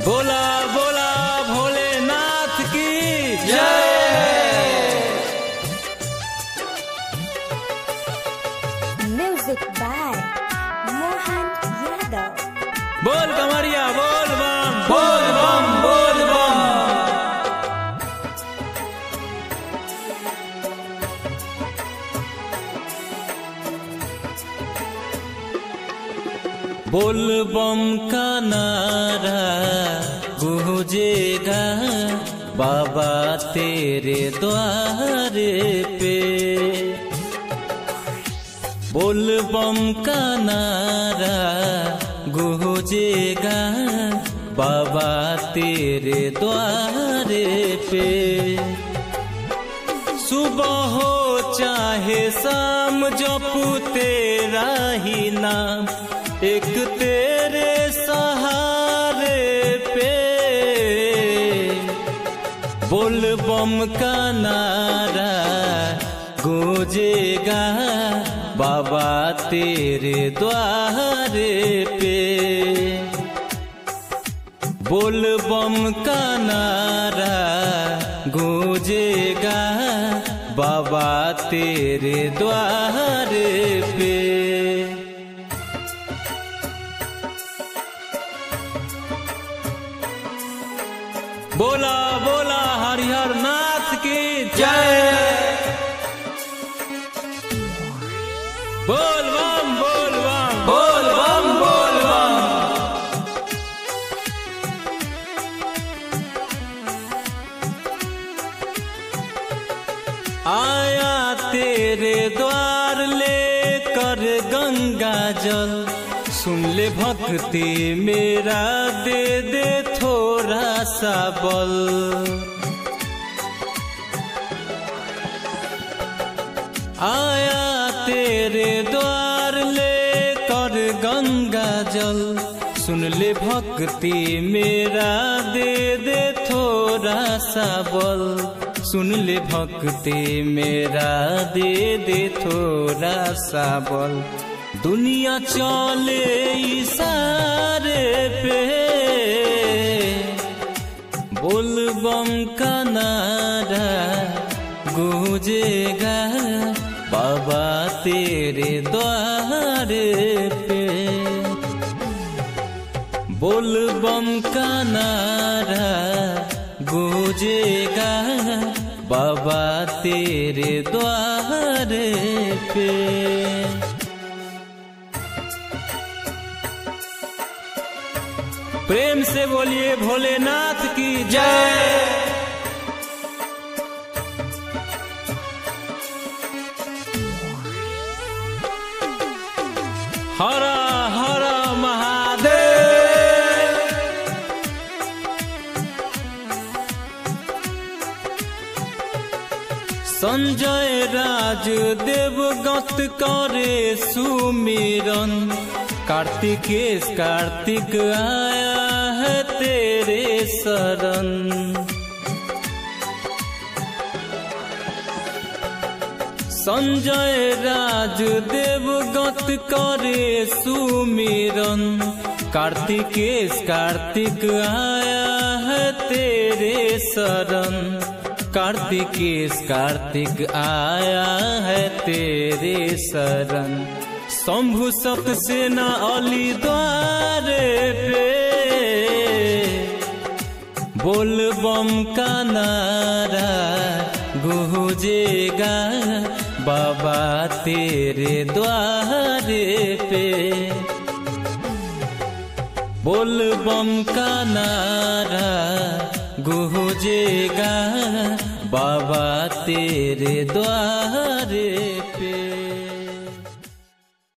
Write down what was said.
बोला बोला भोलेनाथ की जय। Music by Mohan Yadav. बोल कमरिया बोल बम बोल बम बोल बम। बोल बम का नारा गूंजेगा बाबा तेरे द्वारे पे। बोल बम का नारा गूंजेगा बाबा तेरे द्वारे पे। सुबह हो चाहे शाम जपू तेरा ही नाम, एक तेरे सहारे पे। बोल बम का नारा गूंजेगा बाबा तेरे द्वारे पे। बोल बम का नारा गूंजेगा बाबा तेरे द्वारे पे। बोला बोला हरिहर नाथ की जय। बोल बम बोल बम बोल बम बोल बम। आया तेरे द्वार लेकर गंगा जल, सुन ले भक्ति मेरा दे दे थोड़ा सा बल। आया तेरे द्वार लेकर गंगा जल, सुन ले भक्ति मेरा दे दे थोड़ा सा बल। सुन ले भक्ति मेरा दे दे थोड़ा सा बल। दुनिया चले इशारे पे, बोल बम का नारा गूंजेगा बाबा तेरे द्वारे पे। बोल बम का नारा गूंजेगा बाबा तेरे द्वारे पे। प्रेम से बोलिए भोलेनाथ की जय। हर हर महादेव। संजय राज देवगत करे सुमिरन, कार्तिकेश कार्तिक आया है तेरे शरण। संजय राज देवगत करे सुमिरन, कार्तिकेश कार्तिक आया है तेरे शरण। कार्तिकेश कार्तिक आया है तेरे शरण। शंभु सतसेना अली द्वारे पे, बोल बम का नारा गूंजेगा बाबा तेरे द्वारे पे। बोल बम का नारा गूंजेगा बाबा तेरे द्वारे पे।